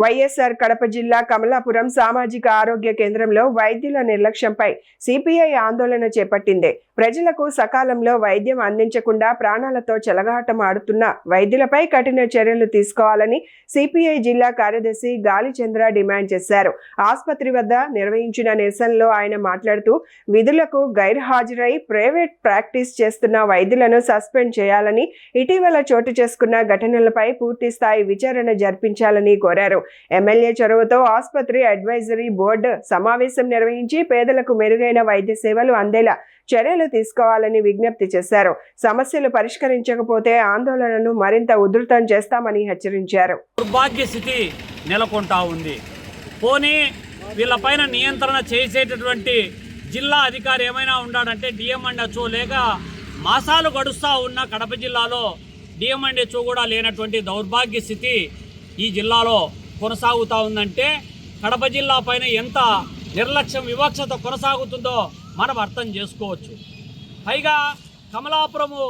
వైఎస్ఆర్ కడప జిల్లా కమలాపురం సామాజిక ఆరోగ్య కేంద్రంలో వైద్యుల నిర్లక్ష్యంపై సిపిఐ ఆందోళన చేపట్టింది. ప్రజలకు సకాలంలో వైద్యం అందించకుండా ప్రాణాలతో చెలగాటమాడుతున్న వైద్యులపై కఠిన చర్యలు తీసుకోవాలని సిపిఐ జిల్లా కార్యదర్శి గాలిచంద్ర డిమాండ్ చేశారు. ఆసుపత్రి వద్ద నిర్వహించిన నిరసనలో ఆయన మాట్లాడుతూ విధులకు గైర్హాజరై ప్రైవేట్ ప్రాక్టీస్ చేస్తున్న వైద్యులను సస్పెండ్ చేయాలని, ఇటీవల చోటు చేసుకున్న ఘటనలపై పూర్తి స్థాయి విచారణ జరిపించాలని కోరారు. ఎమ్మెల్యే చొరవతో ఆసుపత్రి అడ్వైజరీ బోర్డు సమావేశం నిర్వహించి పేదలకు మెరుగైన వైద్య సేవలు అందేలా చర్యలు తీసుకోవాలని విజ్ఞప్తి చేశారు. సమస్యలు పరిష్కరించకపోతే ఆందోళనను మరింత ఉధృతం చేస్తామని హెచ్చరించారు. దుర్భాగ్య స్థితి నెలకొంటా ఉంది. పోనీ వీళ్ళపైన నియంత్రణ చేసేటటువంటి జిల్లా అధికారి ఏమైనా ఉన్నాడంటే డిఎంఎండ్హెచ్ఓ, లేక మాసాలు గడుస్తూ ఉన్న కడప జిల్లాలో డిఎంఎండ్హెచ్ఓ కూడా లేనటువంటి దౌర్భాగ్య స్థితి ఈ జిల్లాలో కొనసాగుతూ ఉందంటే కడప జిల్లా పైన ఎంత నిర్లక్ష్యం, వివక్షత కొనసాగుతుందో మనం అర్థం చేసుకోవచ్చు. పైగా కమలాపురము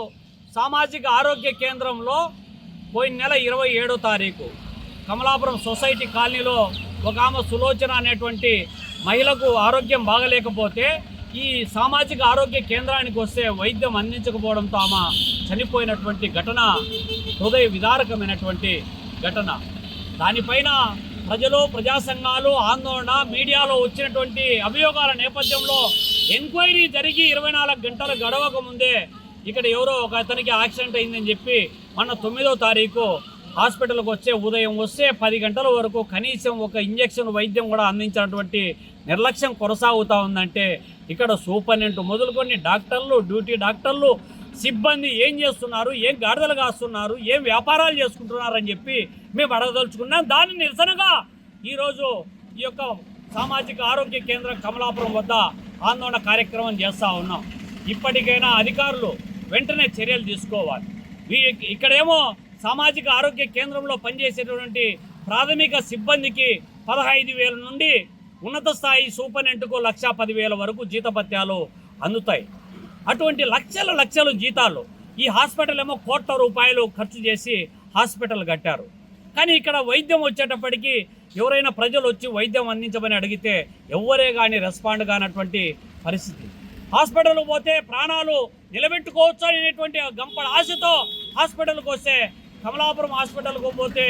సామాజిక ఆరోగ్య కేంద్రంలో పోయిన నెల 27వ తారీఖు కమలాపురం సొసైటీ కాలనీలో ఒక ఆమె సులోచన అనేటువంటి మహిళకు ఆరోగ్యం బాగలేకపోతే ఈ సామాజిక ఆరోగ్య కేంద్రానికి వస్తే వైద్యం అందించకపోవడంతో ఆమె చనిపోయినటువంటి ఘటన హృదయ విదారకమైనటువంటి ఘటన. దానిపైన ప్రజలు, ప్రజా సంఘాలు ఆందోళన, మీడియాలో వచ్చినటువంటి అభియోగాల నేపథ్యంలో ఎంక్వైరీ జరిగి 24 గంటలు గడవక ముందే ఇక్కడ ఎవరో ఒక అతనికి యాక్సిడెంట్ అయిందని చెప్పి మొన్న 9వ తారీఖు హాస్పిటల్కి ఉదయం వస్తే 10 గంటల వరకు కనీసం ఒక ఇంజెక్షన్ వైద్యం కూడా అందించినటువంటి నిర్లక్ష్యం కొనసాగుతూ ఉందంటే ఇక్కడ సూపరింటెండెంట్ మొదలుకొని డాక్టర్లు, డ్యూటీ డాక్టర్లు, సిబ్బంది ఏం చేస్తున్నారు, ఏం గాడిదలు కాస్తున్నారు, ఏం వ్యాపారాలు చేసుకుంటున్నారని చెప్పి మేము అడగదలుచుకున్నాం. దాని నిరసనగా ఈరోజు ఈ యొక్క సామాజిక ఆరోగ్య కేంద్రం కమలాపురం వద్ద ఆందోళన కార్యక్రమం చేస్తూ ఉన్నాం. ఇప్పటికైనా అధికారులు వెంటనే చర్యలు తీసుకోవాలి. ఇక్కడేమో సామాజిక ఆరోగ్య కేంద్రంలో పనిచేసేటటువంటి ప్రాథమిక సిబ్బందికి 15,000 నుండి ఉన్నత స్థాయి సూపరింటెండెంట్కు 1,10,000 వరకు జీతభత్యాలు అందుతాయి. అటువంటి లక్షల జీతాలు ఈ హాస్పిటల్ ఏమో కోట్ల రూపాయలు ఖర్చు చేసి హాస్పిటల్ కట్టారు. కానీ ఇక్కడ వైద్యం వచ్చేటప్పటికి ఎవరైనా ప్రజలు వచ్చి వైద్యం అందించమని అడిగితే ఎవరే కానీ రెస్పాండ్ కానటువంటి పరిస్థితి. హాస్పిటల్కి పోతే ప్రాణాలు నిలబెట్టుకోవచ్చు అనేటువంటి గంపడ ఆశతో హాస్పిటల్కి వస్తే కమలాపురం హాస్పిటల్కి పోతే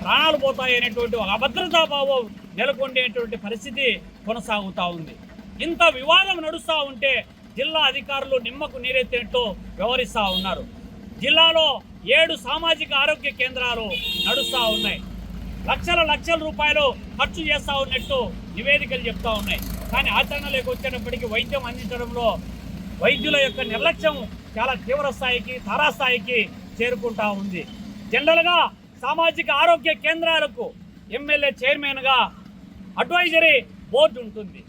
ప్రాణాలు పోతాయి అనేటువంటి ఒక అభద్రతాభావం నెలకొండేటువంటి పరిస్థితి కొనసాగుతూ ఉంది. ఇంత వివాదం నడుస్తూ ఉంటే జిల్లా అధికారులు నిమ్మకు నీరెత్తినట్టు వ్యవహరిస్తూ ఉన్నారు. జిల్లాలో 7 సామాజిక ఆరోగ్య కేంద్రాలు నడుస్తూ ఉన్నాయి. లక్షల రూపాయలు ఖర్చు చేస్తూ ఉన్నట్టు నివేదికలు చెప్తూ ఉన్నాయి. కానీ ఆచరణలోకి వచ్చేటప్పటికి వైద్యం అందించడంలో వైద్యుల యొక్క నిర్లక్ష్యం చాలా తీవ్ర స్థాయికి, తారాస్థాయికి చేరుకుంటూ ఉంది. జనరల్గా సామాజిక ఆరోగ్య కేంద్రాలకు ఎమ్మెల్యే చైర్మన్గా అడ్వైజరీ బోర్డు ఉంటుంది.